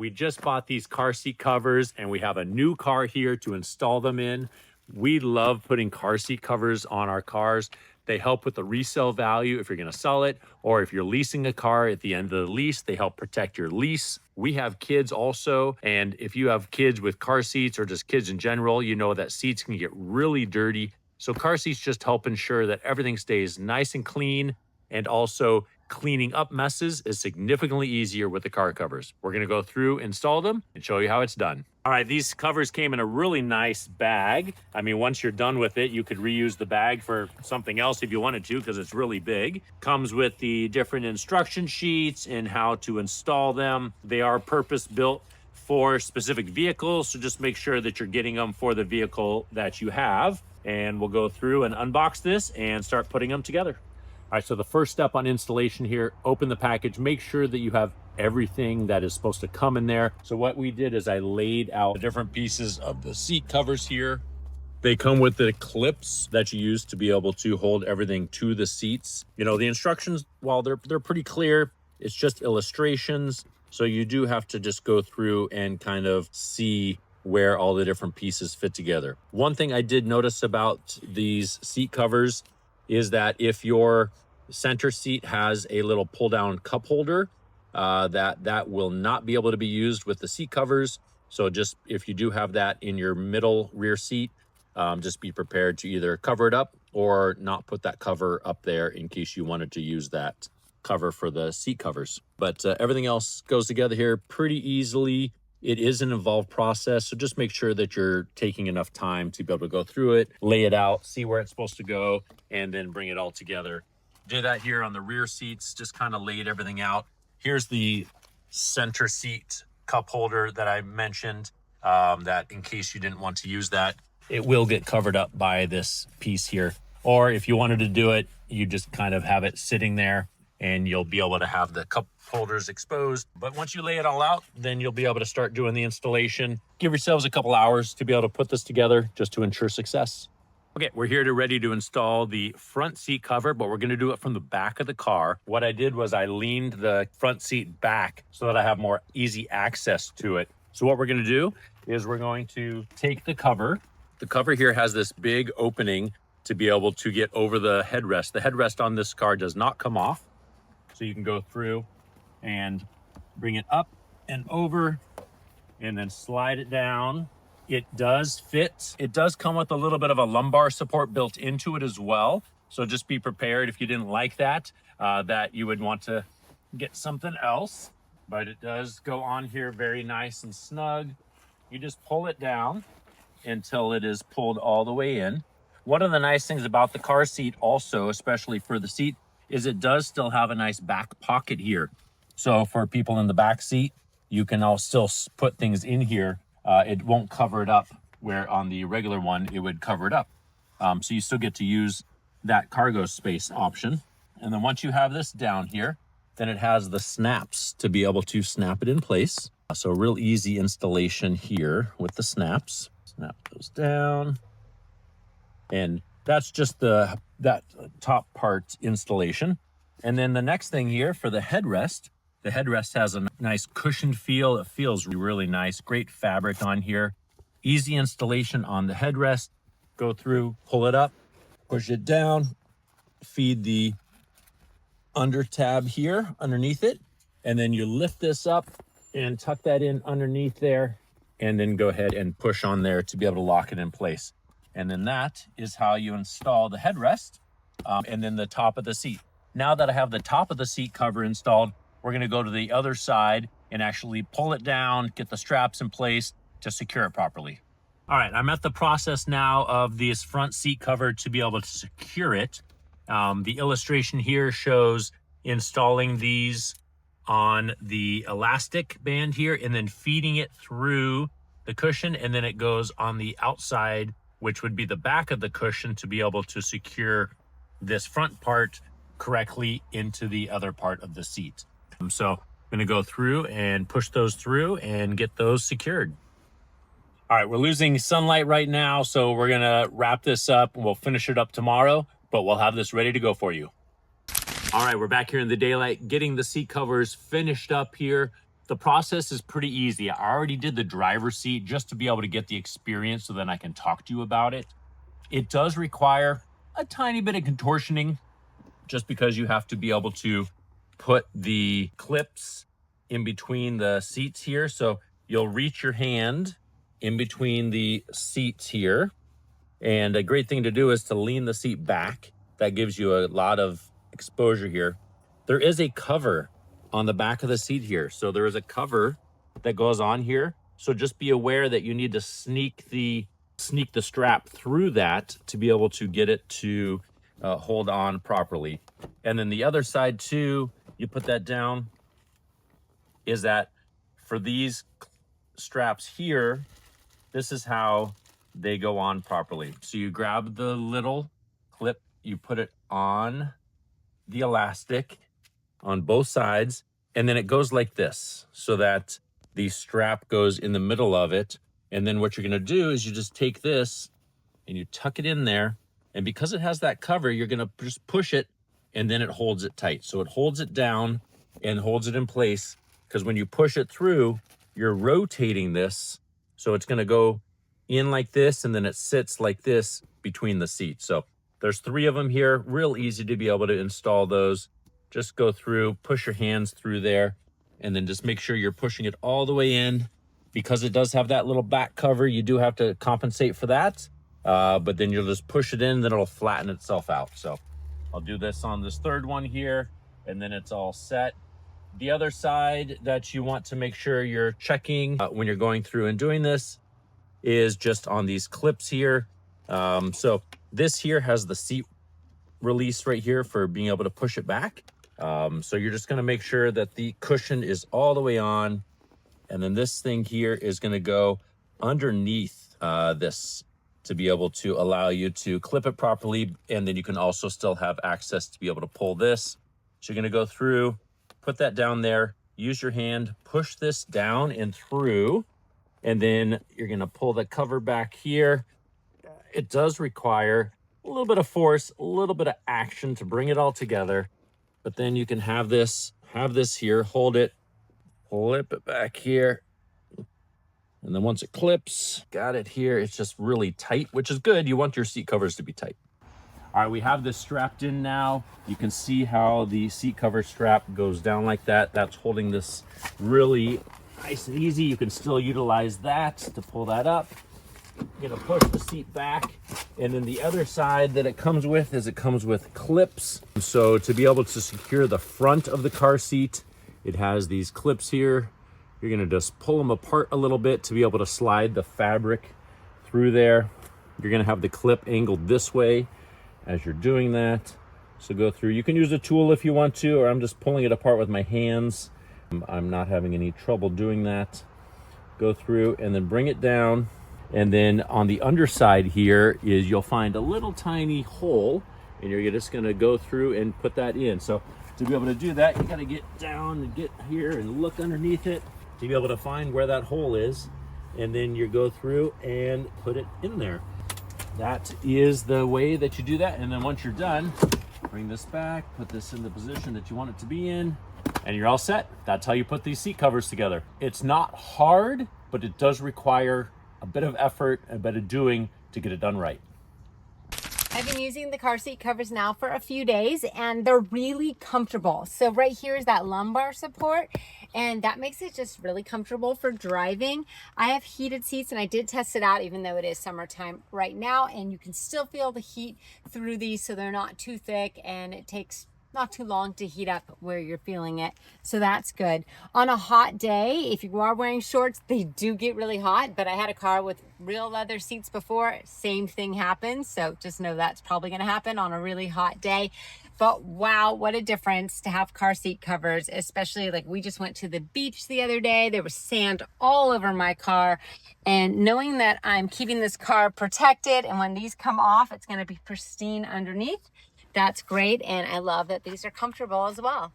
We just bought these car seat covers and we have a new car here to install them in. We love putting car seat covers on our cars. They help with the resale value if you're going to sell it, or if you're leasing a car at the end of the lease, they help protect your lease. We have kids also, and if you have kids with car seats or just kids in general, you know that seats can get really dirty. So car seats just help ensure that everything stays nice and clean, and also cleaning up messes is significantly easier with the car covers. We're going to go through, install them, and show you how it's done. All right, these covers came in a really nice bag. I mean, once you're done with it, you could reuse the bag for something else if you wanted to, because it's really big. Comes with the different instruction sheets and how to install them. They are purpose-built for specific vehicles, so just make sure that you're getting them for the vehicle that you have. And we'll go through and unbox this and start putting them together. All right, so the first step on installation here, open the package, make sure that you have everything that is supposed to come in there. So what we did is I laid out the different pieces of the seat covers here. They come with the clips that you use to be able to hold everything to the seats. You know, the instructions, while they're pretty clear, it's just illustrations. So you do have to just go through and kind of see where all the different pieces fit together. One thing I did notice about these seat covers is that if your center seat has a little pull down cup holder, that will not be able to be used with the seat covers. So just if you do have that in your middle rear seat, just be prepared to either cover it up or not put that cover up there in case you wanted to use that cover for the seat covers. But everything else goes together here pretty easily. It is an involved process, so just make sure that you're taking enough time to be able to go through it, lay it out, see where it's supposed to go, and then bring it all together. Did that here on the rear seats, just kind of laid everything out. Here's the center seat cup holder that I mentioned, that in case you didn't want to use that, it will get covered up by this piece here. Or if you wanted to do it, you just kind of have it sitting there and you'll be able to have the cup holders exposed. But once you lay it all out, then you'll be able to start doing the installation. Give yourselves a couple hours to be able to put this together just to ensure success. Okay, we're here ready to install the front seat cover, but we're gonna do it from the back of the car. What I did was I leaned the front seat back so that I have more easy access to it. So what we're gonna do is we're going to take the cover. The cover here has this big opening to be able to get over the headrest. The headrest on this car does not come off. So you can go through and bring it up and over and then slide it down. It does fit. It does come with a little bit of a lumbar support built into it as well. So just be prepared if you didn't like that, that you would want to get something else. But it does go on here very nice and snug. You just pull it down until it is pulled all the way in. One of the nice things about the car seat also, especially for the seat, is it does still have a nice back pocket here. So for people in the back seat, you can all still put things in here. It won't cover it up, where on the regular one, it would cover it up. So you still get to use that cargo space option. And then once you have this down here, then it has the snaps to be able to snap it in place. So real easy installation here with the snaps. Snap those down. And that's just that top part installation. And then the next thing here for the headrest has a nice cushioned feel. It feels really nice. Great fabric on here. Easy installation on the headrest. Go through, pull it up, push it down, feed the under tab here underneath it. And then you lift this up and tuck that in underneath there. And then go ahead and push on there to be able to lock it in place. And then that is how you install the headrest and then the top of the seat. Now that I have the top of the seat cover installed, we're gonna go to the other side and actually pull it down, get the straps in place to secure it properly. All right, I'm at the process now of this front seat cover to be able to secure it. The illustration here shows installing these on the elastic band here and then feeding it through the cushion, and then it goes on the outside, which would be the back of the cushion, to be able to secure this front part correctly into the other part of the seat. So I'm gonna go through and push those through and get those secured. All right, we're losing sunlight right now, so we're gonna wrap this up and we'll finish it up tomorrow, but we'll have this ready to go for you. All right, we're back here in the daylight, getting the seat covers finished up here. The process is pretty easy. I already did the driver's seat just to be able to get the experience so then I can talk to you about it. It does require a tiny bit of contortioning just because you have to be able to put the clips in between the seats here. So you'll reach your hand in between the seats here. And a great thing to do is to lean the seat back. That gives you a lot of exposure here. There is a cover on the back of the seat here. So there is a cover that goes on here. So just be aware that you need to sneak the strap through that to be able to get it to hold on properly. And then the other side too, you put that down, is that for these straps here, this is how they go on properly. So you grab the little clip, you put it on the elastic on both sides, and then it goes like this so that the strap goes in the middle of it. And then what you're gonna do is you just take this and you tuck it in there. And because it has that cover, you're gonna just push it and then it holds it tight. So it holds it down and holds it in place, because when you push it through, you're rotating this. So it's gonna go in like this, and then it sits like this between the seats. So there's 3 of them here, real easy to be able to install those. Just go through, push your hands through there, and then just make sure you're pushing it all the way in. Because it does have that little back cover, you do have to compensate for that. But then you'll just push it in, then it'll flatten itself out. So I'll do this on this 3rd one here, and then it's all set. The other side that you want to make sure you're checking when you're going through and doing this is just on these clips here. So this here has the seat release right here for being able to push it back. So you're just gonna make sure that the cushion is all the way on. And then this thing here is gonna go underneath this to be able to allow you to clip it properly. And then you can also still have access to be able to pull this. So you're gonna go through, put that down there, use your hand, push this down and through, and then you're gonna pull the cover back here. It does require a little bit of force, a little bit of action to bring it all together, but then you can have this here, hold it, flip it back here. And then once it clips, got it here, it's just really tight, which is good. You want your seat covers to be tight. All right, we have this strapped in now. You can see how the seat cover strap goes down like that. That's holding this really nice and easy. You can still utilize that to pull that up. You're gonna push the seat back. And then the other side that it comes with is it comes with clips. So to be able to secure the front of the car seat, it has these clips here. You're gonna just pull them apart a little bit to be able to slide the fabric through there. You're gonna have the clip angled this way as you're doing that. So go through, you can use a tool if you want to, or I'm just pulling it apart with my hands. I'm not having any trouble doing that. Go through and then bring it down. And then on the underside here is you'll find a little tiny hole, and you're just gonna go through and put that in. So to be able to do that, you gotta get down and get here and look underneath it to be able to find where that hole is. And then you go through and put it in there. That is the way that you do that. And then once you're done, bring this back, put this in the position that you want it to be in, and you're all set. That's how you put these seat covers together. It's not hard, but it does require a bit of effort, a bit of doing to get it done right. I've been using the car seat covers now for a few days, and they're really comfortable. So right here is that lumbar support, and that makes it just really comfortable for driving. I have heated seats, and I did test it out even though it is summertime right now, and you can still feel the heat through these, so they're not too thick, and it takes not too long to heat up where you're feeling it. So that's good. On a hot day, if you are wearing shorts, they do get really hot, but I had a car with real leather seats before, same thing happens. So just know that's probably gonna happen on a really hot day. But wow, what a difference to have car seat covers, especially like we just went to the beach the other day. There was sand all over my car, and knowing that I'm keeping this car protected, and when these come off, it's gonna be pristine underneath. That's great, and I love that these are comfortable as well.